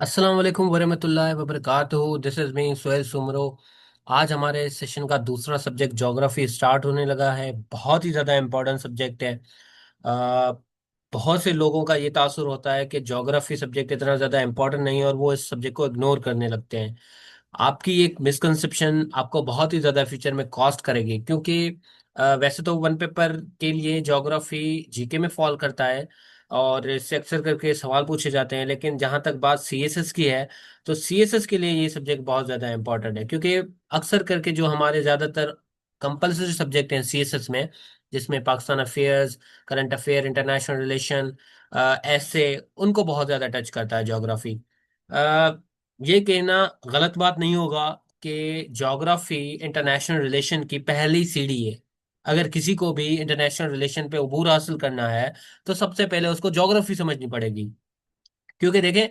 अस्सलाम वालेकुम वरहमतुल्लाहि वबरकातुहू। This is me Sohail Soomro. आज हमारे सेशन का दूसरा सब्जेक्ट ज्योग्राफी स्टार्ट होने लगा है। बहुत ही ज़्यादा इम्पोर्टेंट सब्जेक्ट है। आ, बहुत से लोगों का ये तासुर होता है कि ज्योग्राफी सब्जेक्ट इतना ज़्यादा इम्पोर्टेंट नहीं है और वो इस सब्जेक्ट को इग्नोर करने लगते हैं। आपकी एक मिसकंसेप्शन आपको बहुत ही ज़्यादा फ्यूचर में कॉस्ट करेगी, क्योंकि वैसे तो वन पेपर के लिए ज्योग्राफी जीके में फॉल करता है और इससे अक्सर करके सवाल पूछे जाते हैं, लेकिन जहां तक बात सीएसएस की है तो सीएसएस के लिए ये सब्जेक्ट बहुत ज़्यादा इंपॉर्टेंट है, क्योंकि अक्सर करके जो हमारे ज़्यादातर कंपलसरी सब्जेक्ट हैं सीएसएस में, जिसमें Pakistan affairs, current affair, international relation, ऐसे उनको बहुत ज़्यादा टच करता है ज्योग्राफी। ये कहना गलत बात नहीं होगा कि ज्योग्राफी इंटरनेशनल रिलेशन की पहली सीढ़ी है। अगर किसी को भी इंटरनेशनल रिलेशन पे अबूर हासिल करना है तो सबसे पहले उसको ज्योग्राफी समझनी पड़ेगी, क्योंकि देखें,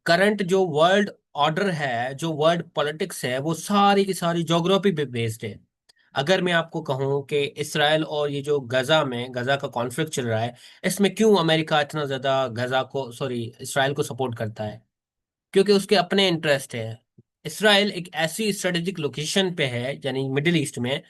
करंट जो वर्ल्ड ऑर्डर है, जो वर्ल्ड पॉलिटिक्स है, वो सारी की सारी ज्योग्राफी पे बेस्ड है। अगर मैं आपको कहूं कि इसराइल और ये जो गजा का कॉन्फ्लिक्ट चल रहा है, इसमें क्यों अमेरिका इतना ज्यादा गजा को, सॉरी, इसराइल को सपोर्ट करता है? क्योंकि उसके अपने इंटरेस्ट है। इसराइल एक ऐसी स्ट्रेटेजिक लोकेशन पे है, यानी मिडिल ईस्ट में,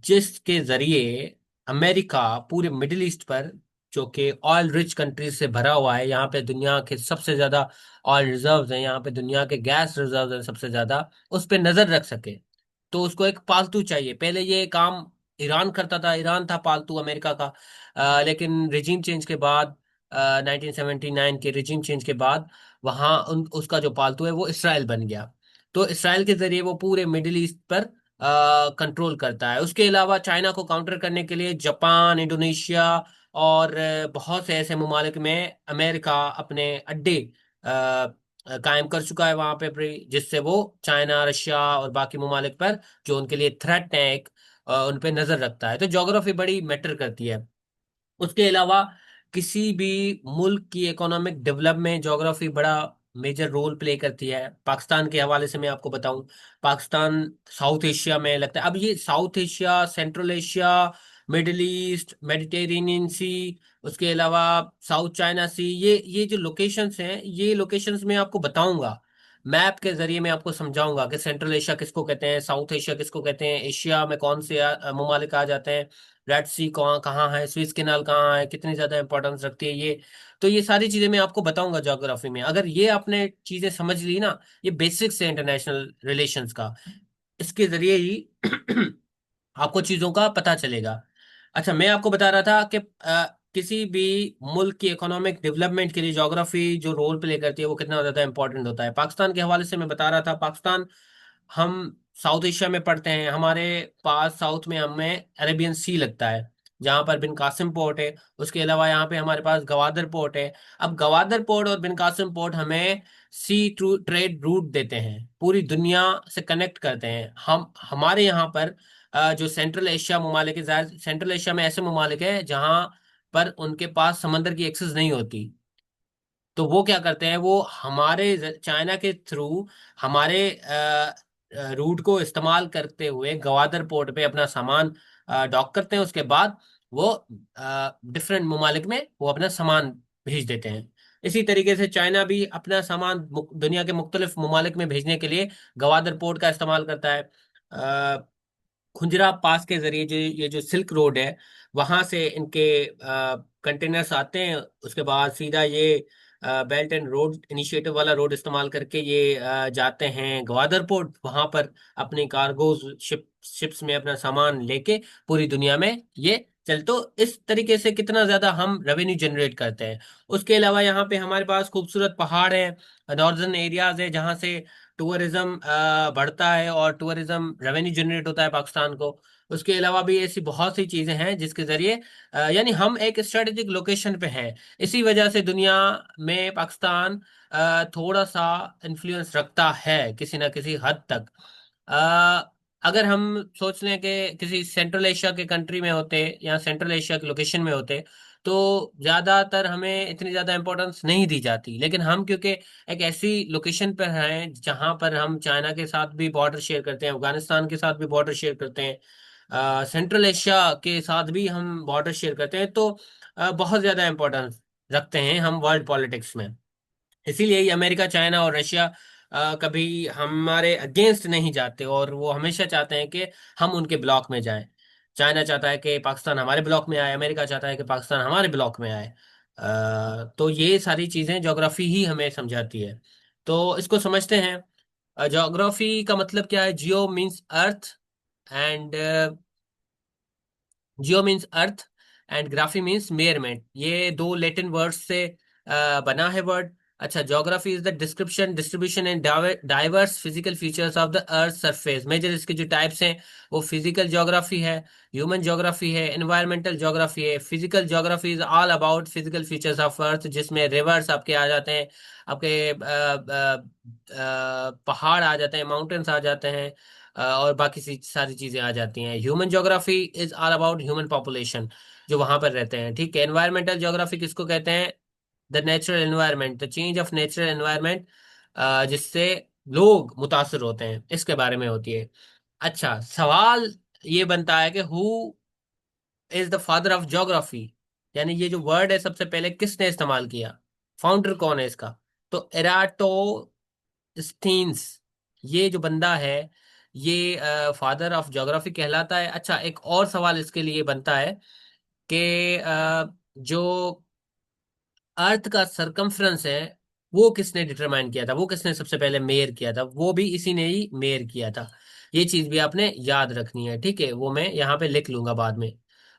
जिसके जरिए अमेरिका पूरे मिडिल ईस्ट पर, जो कि ऑयल रिच कंट्रीज से भरा हुआ है, यहाँ पे दुनिया के सबसे ज्यादा ऑयल रिजर्व्स हैं, यहाँ पे दुनिया के गैस रिजर्व्स हैं सबसे ज्यादा, उस पे नजर रख सके। तो उसको एक पालतू चाहिए। पहले ये काम ईरान करता था, ईरान था पालतू अमेरिका का। लेकिन रिजीम चेंज के बाद, 1979 के रिजीम चेंज के बाद, वहां उसका जो पालतू है वो इसराइल बन गया। तो इसराइल के जरिए वो पूरे मिडिल ईस्ट पर कंट्रोल करता है। उसके अलावा चाइना को काउंटर करने के लिए जापान, इंडोनेशिया और बहुत से ऐसे ममालिक में अमेरिका अपने अड्डे कायम कर चुका है वहां पे जिससे वो चाइना, रशिया और बाकी ममालिक पर जो उनके लिए थ्रेट है एक, उन पे नजर रखता है। तो ज्योग्राफी बड़ी मैटर करती है। उसके अलावा किसी भी मुल्क की इकोनॉमिक डेवलपमेंट ज्योग्राफी बड़ा मेजर रोल प्ले करती है। पाकिस्तान के हवाले से मैं आपको बताऊं, पाकिस्तान साउथ एशिया में लगता है। अब ये south Asia, central Asia, middle east, Mediterranean sea, उसके अलावा साउथ चाइना सी, ये जो लोकेशंस हैं, ये लोकेशंस मैं आपको बताऊंगा। मैप के जरिए मैं आपको समझाऊंगा कि सेंट्रल एशिया किसको कहते हैं, साउथ एशिया किसको कहते हैं, एशिया में कौन से ममालिक आ जाते हैं, रेड सी कहाँ कहाँ है, स्विस कैनाल कहाँ है, कितनी ज्यादा इंपॉर्टेंस रखती है ये। तो ये सारी चीजें मैं आपको बताऊंगा ज्योग्राफी में। अगर ये आपने चीजें समझ ली ना, ये बेसिक्स है इंटरनेशनल रिलेशंस का, इसके जरिए ही आपको चीजों का पता चलेगा। अच्छा, मैं आपको बता रहा था कि किसी भी मुल्क की इकोनॉमिक डेवलपमेंट के लिए ज्योग्राफी जो रोल प्ले करती है वो कितना ज्यादा इंपॉर्टेंट होता है। पाकिस्तान के हवाले से मैं बता रहा था, पाकिस्तान, हम साउथ एशिया में पड़ते हैं। हमारे पास साउथ में हमें अरेबियन सी लगता है, जहां पर बिन कासिम पोर्ट है। उसके अलावा यहाँ पे हमारे पास गवादर पोर्ट है। अब गवादर पोर्ट और बिन कासिम पोर्ट हमें सी ट्रेड रूट देते हैं, पूरी दुनिया से कनेक्ट करते हैं। हम हमारे यहाँ पर जो सेंट्रल एशिया ममालिक है, सेंट्रल एशिया में ऐसे ममालिक है जहाँ पर उनके पास समंदर की एक्सेस नहीं होती। तो वो क्या करते हैं, वो हमारे चाइना के थ्रू हमारे रूट को इस्तेमाल करते हुए गवादर पोर्ट पे अपना सामान डॉक करते हैं। उसके बाद वो डिफरेंट ममालिक में वो अपना सामान भेज देते हैं। इसी तरीके से चाइना भी अपना सामान दुनिया के मुख्तलिफ ममालिक में भेजने के लिए गवादर पोर्ट का इस्तेमाल करता है। खुंजरा पास के जरिए जो ये जो सिल्क रोड है, वहां से इनके कंटेनर्स आते हैं। उसके बाद सीधा ये बेल्ट एंड रोड इनिशिएटिव वाला रोड इस्तेमाल करके ये जाते हैं ग्वादर पोर्ट। वहां पर अपनी कार्गोज शिप्स में अपना सामान लेके पूरी दुनिया में ये चल। तो इस तरीके से कितना ज्यादा हम रेवेन्यू जनरेट करते हैं। उसके अलावा यहाँ पे हमारे पास खूबसूरत पहाड़ हैं, नॉर्दर्न एरियाज है, जहाँ से टूरिज्म बढ़ता है और टूरिज्म रेवेन्यू जनरेट होता है पाकिस्तान को। उसके अलावा भी ऐसी बहुत सी चीजें हैं जिसके जरिए यानी हम एक स्ट्रेटेजिक लोकेशन पे हैं। इसी वजह से दुनिया में पाकिस्तान थोड़ा सा इन्फ्लुएंस रखता है किसी ना किसी हद तक। अगर हम सोच लें कि किसी सेंट्रल एशिया के कंट्री में होते या सेंट्रल एशिया के लोकेशन में होते, तो ज्यादातर हमें इतनी ज्यादा इंपॉर्टेंस नहीं दी जाती। लेकिन हम क्योंकि एक ऐसी लोकेशन पर हैं जहां पर हम चाइना के साथ भी बॉर्डर शेयर करते हैं, अफगानिस्तान के साथ भी बॉर्डर शेयर करते हैं, सेंट्रल एशिया के साथ भी हम बॉर्डर शेयर करते हैं, तो बहुत ज्यादा इंपॉर्टेंस रखते हैं हम वर्ल्ड पॉलिटिक्स में। इसीलिए ही अमेरिका, चाइना और रशिया कभी हमारे अगेंस्ट नहीं जाते, और वो हमेशा चाहते हैं कि हम उनके ब्लॉक में जाएं। चाइना चाहता है कि पाकिस्तान हमारे ब्लॉक में आए, अमेरिका चाहता है कि पाकिस्तान हमारे ब्लॉक में आए। तो ये सारी चीजें ज्योग्राफी ही हमें समझाती है। तो इसको समझते हैं। ज्योग्राफी का मतलब क्या है? Geo means earth, and geo means earth, and graphy means measurement. ये दो लैटिन वर्ड्स से बना है वर्ड। अच्छा, geography is the description, distribution and diverse physical features of the earth surface. Major इसके जो टाइप्स हैं वो फिजिकल ज्योग्राफी है, ह्यूमन ज्योग्राफी है, एनवायरमेंटल ज्योग्राफी है। Physical geography is all about physical features of earth, जिसमें rivers आपके आ जाते हैं, आपके पहाड़ आ जाते हैं, माउंटेन्स आ जाते हैं, और बाकी सारी चीजें आ जाती हैं। Human geography is all about human population, जो वहां पर रहते हैं। ठीक है। एनवायरमेंटल ज्योग्राफी किसको कहते हैं? The natural environment, the change of natural environment, जिससे लोग मुतासर होते हैं, इसके बारे में होती है। अच्छा, सवाल ये बनता है कि who is the father of geography, यानी ये जो वर्ड है सबसे पहले किसने इस्तेमाल किया, फाउंडर कौन है इसका? तो एराटोस्थीन्स, ये जो बंदा है, ये फादर ऑफ ज्योग्राफी कहलाता है। अच्छा, एक और सवाल इसके लिए बनता है कि जो अर्थ का सरकमफ्रेंस है वो किसने डिटरमाइन किया था, वो किसने सबसे पहले मेयर किया था? वो भी इसी ने ही मेयर किया था। ये चीज भी आपने याद रखनी है। ठीक है, वो मैं यहाँ पे लिख लूंगा, बाद में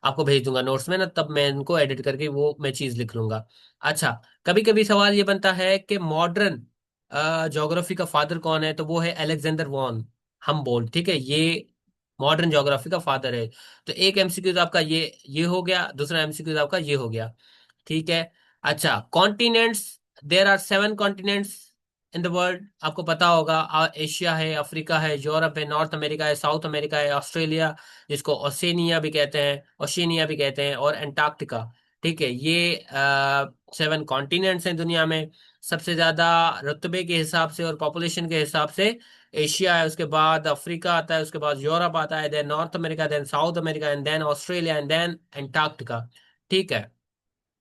आपको भेज दूंगा नोट्स में ना, तब मैं इनको एडिट करके वो मैं चीज लिख लूंगा। अच्छा, कभी कभी सवाल ये बनता है कि मॉडर्न ज्योग्राफी का फादर कौन है? तो वो है अलेक्जेंडर वॉन हमबोल्ट। ठीक है, ये मॉडर्न ज्योग्राफी का फादर है। तो एक एमसीक्यू आपका ये हो गया, दूसरा एमसीक्यू आपका ये हो गया। ठीक है। अच्छा, continents, there are 7 continents in the world, आपको पता होगा। एशिया है, अफ्रीका है, यूरोप है, नॉर्थ अमेरिका है, साउथ अमेरिका है, ऑस्ट्रेलिया, जिसको ओशेनिया भी कहते हैं, ओशिनिया भी कहते हैं, और एंटार्क्टिका। ठीक है, ये 7 कॉन्टिनेंट्स हैं दुनिया में। सबसे ज्यादा रुतबे के हिसाब से और पॉपुलेशन के हिसाब से एशिया है, उसके बाद अफ्रीका आता है, उसके बाद यूरोप आता है, then North America, then South America, and then Australia, and then Antarctica. ठीक है।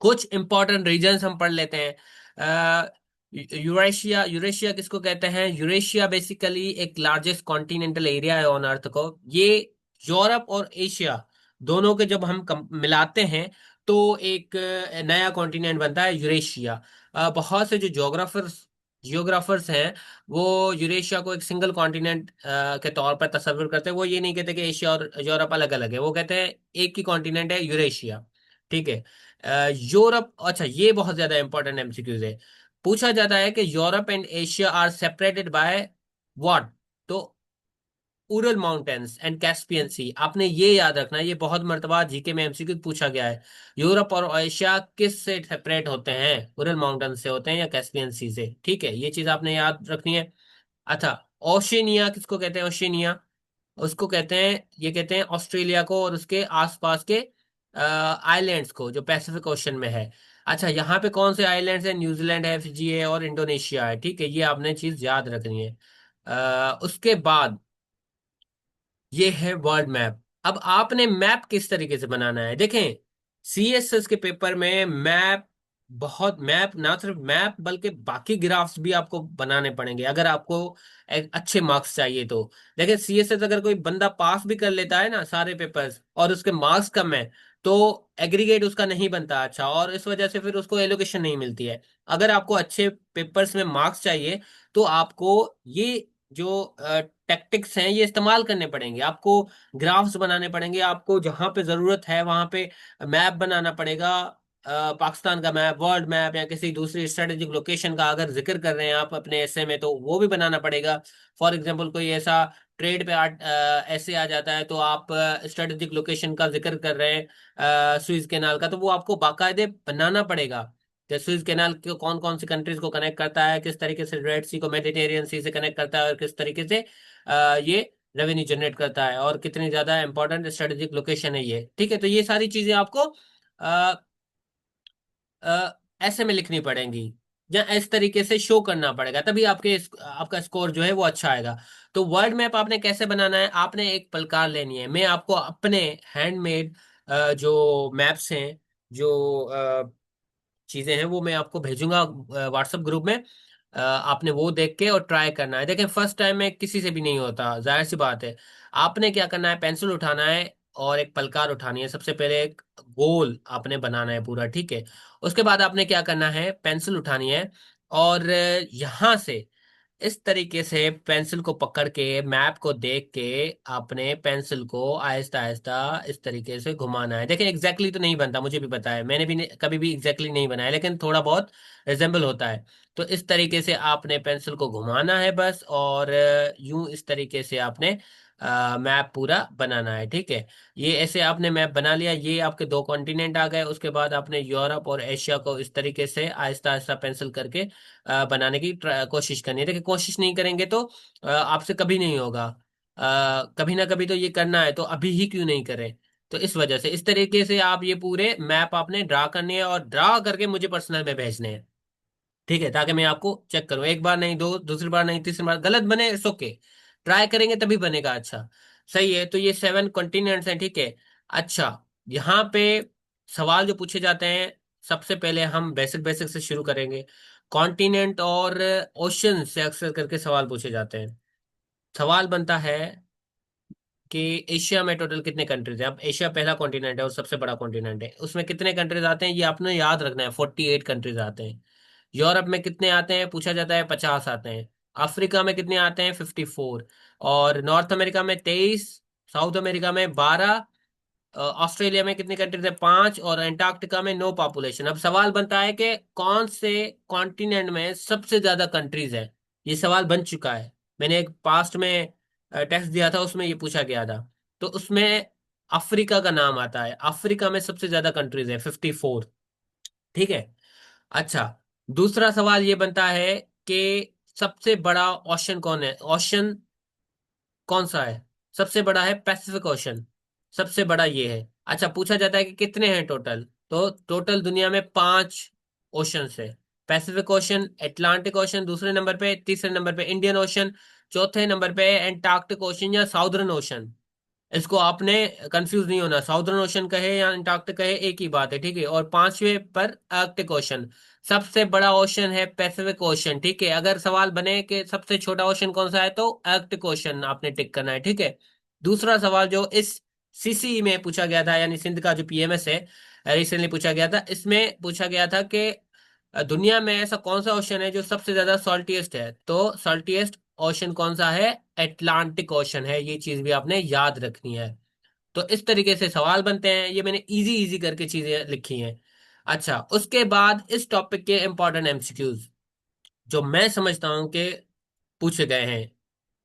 कुछ इंपॉर्टेंट रीजन्स हम पढ़ लेते हैं। यूरेशिया, यूरेशिया किसको कहते हैं? यूरेशिया बेसिकली एक लार्जेस्ट कॉन्टिनेंटल एरिया है ऑन अर्थ को। ये यूरोप और एशिया दोनों के जब हम मिलाते हैं तो एक नया कॉन्टिनेंट बनता है यूरेशिया। बहुत से जो जियोग्राफर्स हैं वो यूरेशिया को एक सिंगल कॉन्टिनेंट के तौर पर तस्वीर करते हैं। वो ये नहीं कहते कि एशिया और यूरोप अलग अलग है, वो कहते हैं एक ही कॉन्टिनेंट है यूरेशिया। ठीक है। यूरोप, अच्छा ये बहुत ज्यादा इंपॉर्टेंट एमसीक्यूज है। पूछा जाता है कि Europe and Asia are separated by what? तो Ural mountains and Caspian sea, आपने ये याद रखना है, ये बहुत मर्तबा जीके में एमसीक्यू पूछा गया है। यूरोप और एशिया किस से सेपरेट होते हैं? उरल माउंटेन से होते हैं या कैस्पियन सी से? ठीक है, ये चीज आपने याद रखनी है। अच्छा, ओशिनिया किसको कहते हैं? ओशिनिया उसको कहते हैं, ये कहते हैं ऑस्ट्रेलिया को और उसके आसपास के आइलैंड्स को, जो पैसिफिक ओशन में है। अच्छा, यहाँ पे कौन से आइलैंड्स हैं? न्यूजीलैंड है, फिजी है, और इंडोनेशिया है। ठीक है, ये आपने चीज याद रखनी है। उसके बाद ये है वर्ल्ड मैप। अब आपने मैप किस तरीके से बनाना है, देखें। सीएसएस के पेपर में मैप, बहुत मैप, ना सिर्फ मैप बल्कि बाकी ग्राफ्स भी आपको बनाने पड़ेंगे अगर आपको एक अच्छे मार्क्स चाहिए तो। देखिए, सीएसएस अगर कोई बंदा पास भी कर लेता है ना सारे पेपर्स और उसके मार्क्स कम है, तो एग्रीगेट उसका नहीं बनता अच्छा, और इस वजह से फिर उसको एलोकेशन नहीं मिलती है। अगर आपको अच्छे पेपर्स में मार्क्स चाहिए तो आपको ये जो टैक्टिक्स हैं ये इस्तेमाल करने पड़ेंगे। आपको ग्राफ्स बनाने पड़ेंगे, आपको जहां पे जरूरत है वहां पे मैप बनाना पड़ेगा। पाकिस्तान का मैप, वर्ल्ड मैप, या किसी दूसरी स्ट्रेटेजिक लोकेशन का अगर जिक्र कर रहे हैं आप अपने ऐसे में, तो वो भी बनाना पड़ेगा। फॉर एग्जांपल, कोई ऐसा ट्रेड पे ऐसे आ जाता है, तो आप स्ट्रेटेजिक लोकेशन का जिक्र कर रहे हैं सुइज कैनाल का, तो वो आपको बाकायदे बनाना पड़ेगा। जैसे सुइज कैनाल को कौन कौन सी कंट्रीज को कनेक्ट करता है, किस तरीके से रेड सी को मेडिटेरियन सी से कनेक्ट करता है, और किस तरीके से ये रेवेन्यू जनरेट करता है, और कितनी ज्यादा इंपॉर्टेंट स्ट्रेटेजिक लोकेशन है ये। ठीक है, तो ये सारी चीजें आपको ऐसे में लिखनी पड़ेंगी, या इस तरीके से शो करना पड़ेगा, तभी आपका स्कोर जो है वो अच्छा आएगा। तो वर्ल्ड मैप आपने कैसे बनाना है? आपने एक पलकार लेनी है। मैं आपको अपने हैंडमेड जो मैप्स हैं, जो चीजें हैं वो मैं आपको भेजूंगा व्हाट्सएप ग्रुप में। आपने वो देख के और ट्राई करना है। देखें, फर्स्ट टाइम में किसी से भी नहीं होता, जाहिर सी बात है। आपने क्या करना है, पेंसिल उठाना है और एक पलकार उठानी है। सबसे पहले एक गोल आपने बनाना है पूरा, ठीक है। उसके बाद आपने क्या करना है, पेंसिल उठानी है और यहां से इस तरीके से पेंसिल को पकड़ के, मैप को देख के, आपने पेंसिल को आहिस्ता आहिस्ता इस तरीके से घुमाना है। देखिए, एग्जैक्टली तो नहीं बनता, मुझे भी पता है, मैंने भी कभी भी एग्जैक्टली नहीं बनाया, लेकिन थोड़ा बहुत रिजेंबल होता है। तो इस तरीके से आपने पेंसिल को घुमाना है बस, और यूं इस तरीके से आपने मैप पूरा बनाना है, ठीक है। ये ऐसे आपने मैप बना लिया, ये आपके दो कॉन्टिनेंट आ गए। उसके बाद आपने यूरोप और एशिया को इस तरीके से आहिस्ता आहिस्ता पेंसिल करके बनाने की कोशिश करनी है। देखिए, कोशिश नहीं करेंगे तो आपसे कभी नहीं होगा। कभी ना कभी तो ये करना है, तो अभी ही क्यों नहीं करें। तो इस वजह से इस तरीके से आप ये पूरे मैप आपने ड्रा करने हैं और ड्रा करके मुझे पर्सनल में भेजने हैं, ठीक है, ताकि मैं आपको चेक करूं। एक बार नहीं, दो, दूसरी बार नहीं, तीसरी बार गलत बने इट्स ओके, ट्राई करेंगे तभी बनेगा अच्छा। सही है, तो ये 7 कॉन्टिनेंट्स हैं, ठीक है। अच्छा, यहाँ पे सवाल जो पूछे जाते हैं, सबसे पहले हम बेसिक बेसिक से शुरू करेंगे। कॉन्टिनेंट और ओशन से अक्सर करके सवाल पूछे जाते हैं। सवाल बनता है कि एशिया में टोटल कितने कंट्रीज हैं। अब एशिया पहला कॉन्टिनेंट है और सबसे बड़ा कॉन्टिनेंट है, उसमें कितने कंट्रीज आते हैं ये आपने याद रखना है, 48 कंट्रीज आते हैं। यूरोप में कितने आते हैं पूछा जाता है, 50 आते हैं। अफ्रीका में कितने आते हैं, 54। और नॉर्थ अमेरिका में 23। साउथ अमेरिका में 12। ऑस्ट्रेलिया में कितनी कंट्रीज है, 5। और अंटार्कटिका में नो पॉपुलेशन। अब सवाल बनता है कि कौन से कॉन्टिनेंट में सबसे ज्यादा कंट्रीज है। ये सवाल बन चुका है, मैंने एक पास्ट में टेस्ट दिया था, उसमें ये पूछा गया था। तो उसमें अफ्रीका का नाम आता है, अफ्रीका में सबसे ज्यादा कंट्रीज है, 54, ठीक है। अच्छा, दूसरा सवाल ये बनता है कि सबसे बड़ा ओशन कौन है, ओशन कौन सा है। सबसे बड़ा है पैसिफिक ओशन, सबसे बड़ा ये है। अच्छा, पूछा जाता है कि कितने हैं टोटल, तो टोटल दुनिया में 5 ओशन है। पैसिफिक ओशन, अटलांटिक ओशन दूसरे नंबर पे, तीसरे नंबर पे इंडियन ओशन, चौथे नंबर पे एंटार्क्टिक ओशन या साउदर्न ओशन। इसको आपने कंफ्यूज नहीं होना, साउदर्न ओशन कहे या अंटार्कटिक कहे एक ही बात है, ठीक है। और पांचवें पर आर्कटिक ओशन। सबसे बड़ा ओशन है पैसिफिक ओशन, ठीक है। अगर सवाल बने कि सबसे छोटा ओशन कौन सा है, तो आर्कटिक ओशन आपने टिक करना है, ठीक है। दूसरा सवाल जो इस सीसी में पूछा गया था, यानी सिंध का जो पीएमएस है, रिसेंटली पूछा गया था, इसमें पूछा गया था कि दुनिया में ऐसा कौन सा ओशन है जो सबसे ज्यादा सॉल्टिएस्ट है, तो सॉल्टिएस्ट ओशन कौन सा है, एटलांटिक ओशन है। ये चीज भी आपने याद रखनी है। तो इस तरीके से सवाल बनते हैं, ये मैंने इजी इजी करके चीजें लिखी हैं। अच्छा, उसके बाद इस टॉपिक के इंपॉर्टेंट एमसीक्यूज जो मैं समझता हूं कि पूछे गए हैं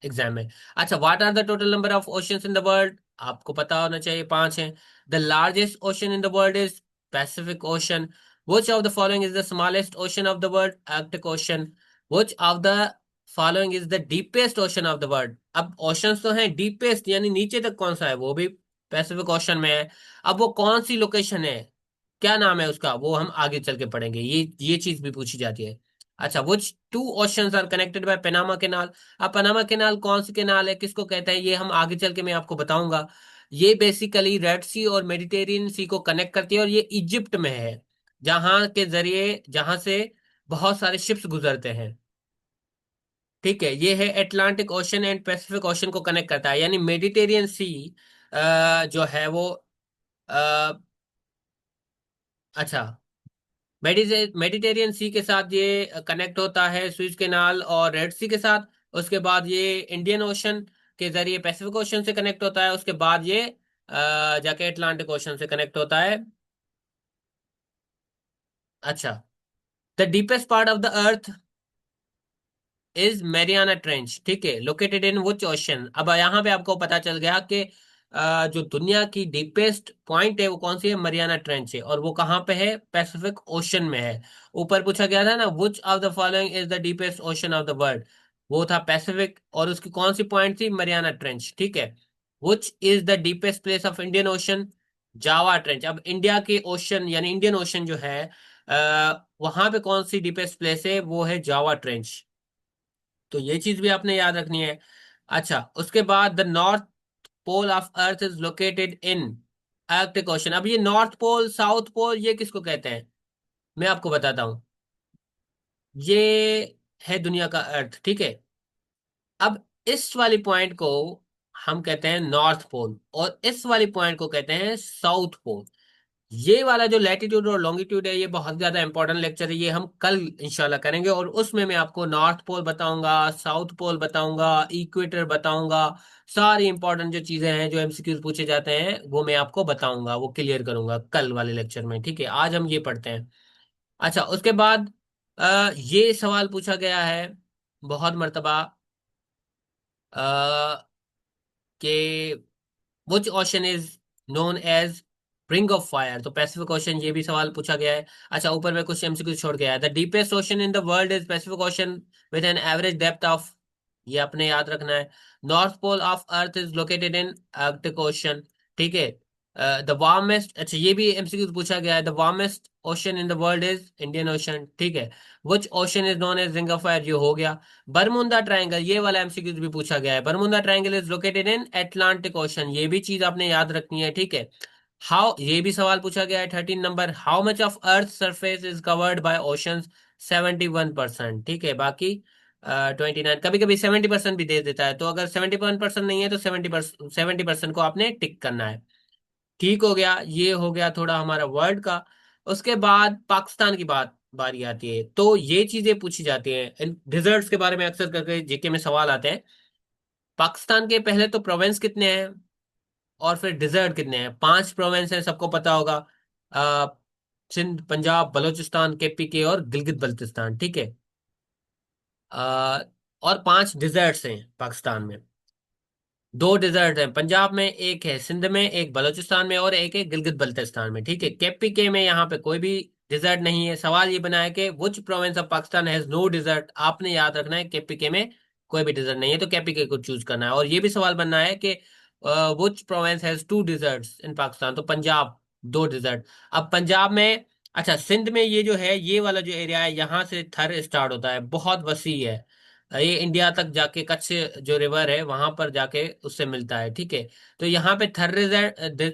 एग्जाम में। अच्छा, what are the total number of oceans in the world, आपको पता होना चाहिए, 5 हैं। The largest ocean in the world is Pacific ocean. Which of the following is the smallest ocean of the world, Arctic ocean. Which of the following is the deepest ocean of the world. अब oceans तो हैं, deepest यानी नीचे तक कौन सा है, वो भी पैसिफिक ओशन में है। अब वो कौन सी लोकेशन है, क्या नाम है उसका, वो हम आगे चल के पढ़ेंगे, ये चीज भी पूछी जाती है। अच्छा, which two oceans are connected by Panama canal. अब पनामा कैनाल कौन सी कैनाल है, किसको कहते हैं, ये हम आगे चल के मैं आपको बताऊंगा। ये बेसिकली रेड सी और मेडिटेरियन सी को कनेक्ट करती है, और ये इजिप्ट में है, जहां के जरिए, जहां से बहुत सारे शिप्स गुजरते हैं, ठीक है। ये है Atlantic ocean and Pacific ocean को कनेक्ट करता है, यानी मेडिटेरियन सी जो है वो अ, अच्छा, मेडिटेरियन सी के साथ ये कनेक्ट होता है, स्विस कैनाल और रेड सी के साथ। उसके बाद ये इंडियन ओशन के जरिए पैसिफिक ओशन से कनेक्ट होता है। उसके बाद ये जाके अटलांटिक ओशन से कनेक्ट होता है। अच्छा, the deepest part of the earth is Mariana trench, ठीक है, लोकेटेड इन विच ओशन। अब यहाँ पे आपको पता चल गया कि जो दुनिया की डीपेस्ट पॉइंट है वो कौन सी है, मरियाना ट्रेंच है, और वो कहाँ पे है, पैसिफिक ओशन में है। ऊपर पूछा गया था ना, विच of the following is the deepest ocean of the world, वो था पैसिफिक, और उसकी कौन सी पॉइंट थी, मरियाना ट्रेंच, ठीक है। Which is the deepest place of Indian ocean, Java trench. अब इंडिया के ओशन यानी इंडियन ओशन जो है, वहां पे कौन सी डीपेस्ट प्लेस है, वो है जावा ट्रेंच। तो ये चीज भी आपने याद रखनी है। अच्छा, उसके बाद the North pole of earth is located in Arctic ocean. अब ये नॉर्थ पोल, साउथ पोल, ये किसको कहते हैं, मैं आपको बताता हूँ। ये है दुनिया का अर्थ, ठीक है। अब इस वाली पॉइंट को हम कहते हैं नॉर्थ पोल, और इस वाली पॉइंट को कहते हैं साउथ पोल। ये वाला जो लैटिट्यूड और लॉन्गिट्यूड है, ये बहुत ज्यादा इंपॉर्टेंट लेक्चर है, ये हम कल इंशाल्लाह करेंगे, और उसमें मैं आपको नॉर्थ पोल बताऊंगा, साउथ पोल बताऊंगा, इक्वेटर बताऊंगा। सारी इंपॉर्टेंट जो चीजें हैं, जो एमसीक्यूज पूछे जाते हैं, वो मैं आपको बताऊंगा, वो क्लियर करूंगा कल वाले लेक्चर में, ठीक है। आज हम ये पढ़ते हैं। अच्छा, उसके बाद ये सवाल पूछा गया है बहुत मर्तबा, कि which ocean is known as ring of fire. तो पैसिफिक ओशन, ये भी सवाल पूछा गया है। अच्छा, ऊपर में कुछ एमसीक्यू छोड़ गया है। The deepest ocean in the world is Pacific ocean with an average depth of, ये अपने याद रखना है। North pole of earth is located in Arctic ocean, ठीक है। द वार्मेस्ट, अच्छा ये भी एमसीक्यू पूछा गया है। The warmest ocean in the world is Indian ocean, ठीक है। Which ocean is known as ring of fire, ये हो गया। बरमुंडा ट्रायंगल, ये वाला एमसीक्यू भी पूछा गया है। Bermuda triangle is located in Atlantic ocean, ये भी चीज आपने याद रखनी है, ठीक है। हाउ, ये भी सवाल पूछा गया है 13 number. How much of earth surface is covered by oceans? 71%, ठीक है। बाकी 29, कभी कभी 70% भी दे देता है, तो अगर 71% नहीं है तो 70% को आपने टिक करना है। ठीक हो गया, ये हो गया थोड़ा हमारा वर्ल्ड का। उसके बाद पाकिस्तान की बारी आती है, तो ये चीजें पूछी जाती हैं। इन डिजर्ट्स के बारे में अक्सर करके जीके में सवाल आते हैं। पाकिस्तान के पहले तो प्रोविंस कितने हैं, और फिर डिजर्ट कितने हैं? 5 प्रोविंस हैं, सबको पता होगा। आ, सिंध, पंजाब, बलूचिस्तान, केपीके और गिलगित बल्तिस्तान, ठीक है। आ, और 5 डिजर्ट्स हैं पाकिस्तान में। 2 डिजर्ट हैं पंजाब में, एक है सिंध में, एक बलूचिस्तान में, और एक है गिलगित बल्तिस्तान में, ठीक है। केपीके में यहाँ पे कोई भी डिजर्ट नहीं है। सवाल ये बना है कि which province of Pakistan has no desert. आपने याद रखना है केपीके में कोई भी डिजर्ट नहीं है, तो केपीके को चूज करना है। और ये भी सवाल बनना है कि विच प्रोविंस हैज 2 डिजर्ट्स इन पाकिस्तान, तो पंजाब 2 डिजर्ट। अब पंजाब में, अच्छा सिंध में, ये जो है, ये वाला जो एरिया है, यहाँ से थर स्टार्ट होता है, बहुत वसी है। ये इंडिया तक जाके कच्छ जो रिवर है वहां पर जाके उससे मिलता है, ठीक है। तो यहाँ पे थर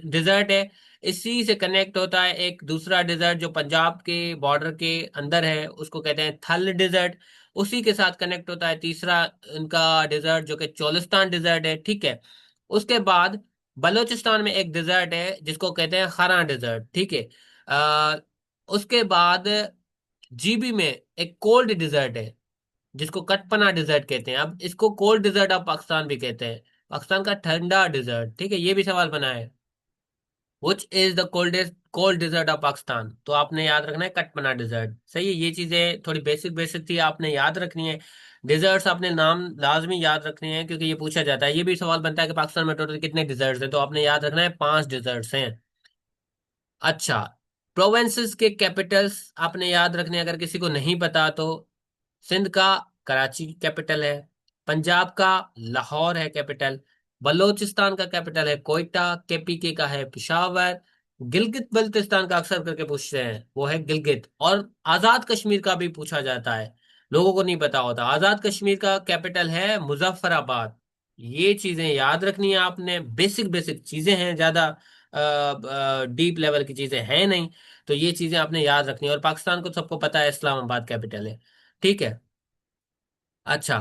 डिजर्ट है। इसी से कनेक्ट होता है एक दूसरा डिजर्ट जो पंजाब के बॉर्डर के अंदर है, उसको कहते हैं थल डिजर्ट। उसी के साथ कनेक्ट होता है तीसरा इनका डिजर्ट, जो कि चोलिस्तान डिजर्ट है, ठीक है। उसके बाद बलूचिस्तान में एक डिजर्ट है जिसको कहते हैं खरा डिजर्ट, ठीक है। अ, उसके बाद जीबी में एक कोल्ड डिजर्ट है जिसको कटपना डिजर्ट कहते हैं। अब इसको कोल्ड डिजर्ट ऑफ पाकिस्तान भी कहते हैं, पाकिस्तान का ठंडा डिजर्ट, ठीक है। ये भी सवाल बना है, which is the coldest cold desert of Pakistan, तो आपने याद रखना है कटपना डिजर्ट, सही है। ये चीजें थोड़ी बेसिक बेसिक थी, आपने याद रखनी है। डिजर्ट्स आपने नाम लाजमी याद रखने हैं, क्योंकि ये पूछा जाता है। ये भी सवाल बनता है कि पाकिस्तान में टोटल कितने डिजर्ट्स हैं, तो आपने याद रखना है 5 डिजर्ट्स हैं। अच्छा, प्रोविंसेस के कैपिटल्स आपने याद रखने हैं, अगर किसी को नहीं पता तो। सिंध का कराची कैपिटल है, पंजाब का लाहौर है कैपिटल, बलूचिस्तान का कैपिटल है कोयटा, केपीके का है पिशावर, गिलगित बल्तिस्तान का अक्सर करके पूछते हैं वो है गिलगित, और आजाद कश्मीर का भी पूछा जाता है, लोगों को नहीं पता होता। आजाद कश्मीर का कैपिटल है मुजफ्फराबाद। ये चीजें याद रखनी है आपने, बेसिक बेसिक चीजें हैं, ज्यादा डीप लेवल की चीजें हैं नहीं। तो ये चीजें आपने याद रखनी है, और पाकिस्तान को सबको पता है इस्लामाबाद कैपिटल है, ठीक है। अच्छा,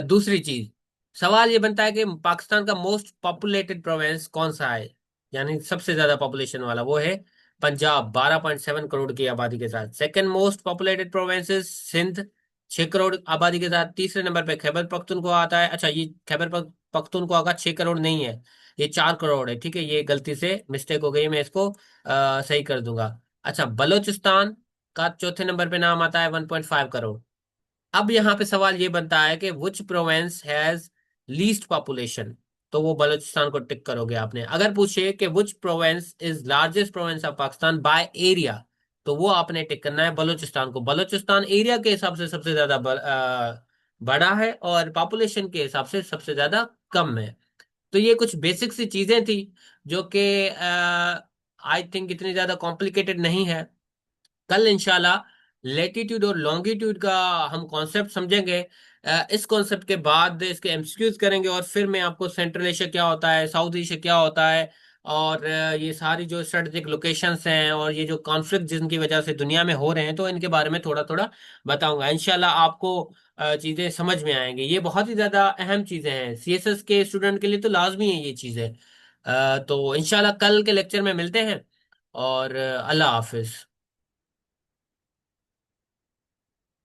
दूसरी चीज, सवाल ये बनता है कि पाकिस्तान का मोस्ट पॉपुलेटेड प्रोविंस कौन सा है, यानी सबसे ज्यादा पॉपुलेशन वाला, वो है पंजाब, 12.7 करोड़ की आबादी के साथ। Second most populated province is Sindh, 6 crore आबादी के साथ। तीसरे नंबर पे खैबर पख्तूनख्वा आता है। अच्छा, ये खैबर पख्तूनख्वा का 6 करोड़ नहीं है, ये 4 करोड़ है, ठीक है। ये गलती से मिस्टेक हो गई, मैं इसको सही कर दूंगा। अच्छा, बलूचिस्तान का चौथे नंबर पे नाम आता है, 1.5 करोड़। अब यहाँ पे सवाल ये बनता है कि which province has least population, तो वो बलूचिस्तान को टिक करोगे आपने। अगर पूछे कि which province is largest province of Pakistan by area, तो वो आपने टिक करना है बलूचिस्तान को। बलूचिस्तान एरिया के हिसाब से सबसे ज्यादा बड़ा है, और पॉपुलेशन के हिसाब से सबसे ज्यादा कम है। तो ये कुछ बेसिक सी चीजें थी, जो कि आई थिंक इतनी ज्यादा कॉम्प्लिकेटेड नहीं है। कल इंशाल्लाह लेटीट्यूड और लॉन्गिट्यूड का हम कॉन्सेप्ट समझेंगे। इस कॉन्सेप्ट के बाद इसके एमसीक्यूज करेंगे, और फिर मैं आपको सेंट्रल एशिया क्या होता है, साउथ एशिया क्या होता है, और ये सारी जो स्ट्रेटेजिक लोकेशंस हैं और ये जो कॉन्फ्लिक्ट जिनकी वजह से दुनिया में हो रहे हैं, तो इनके बारे में थोड़ा थोड़ा बताऊंगा इंशाल्लाह। आपको चीजें समझ में आएंगी। ये बहुत ही ज्यादा अहम चीजें हैं, सीएसएस के स्टूडेंट के लिए तो लाजमी है ये चीजें। तो इंशाल्लाह कल के लेक्चर में मिलते हैं। और अल्लाह हाफिज।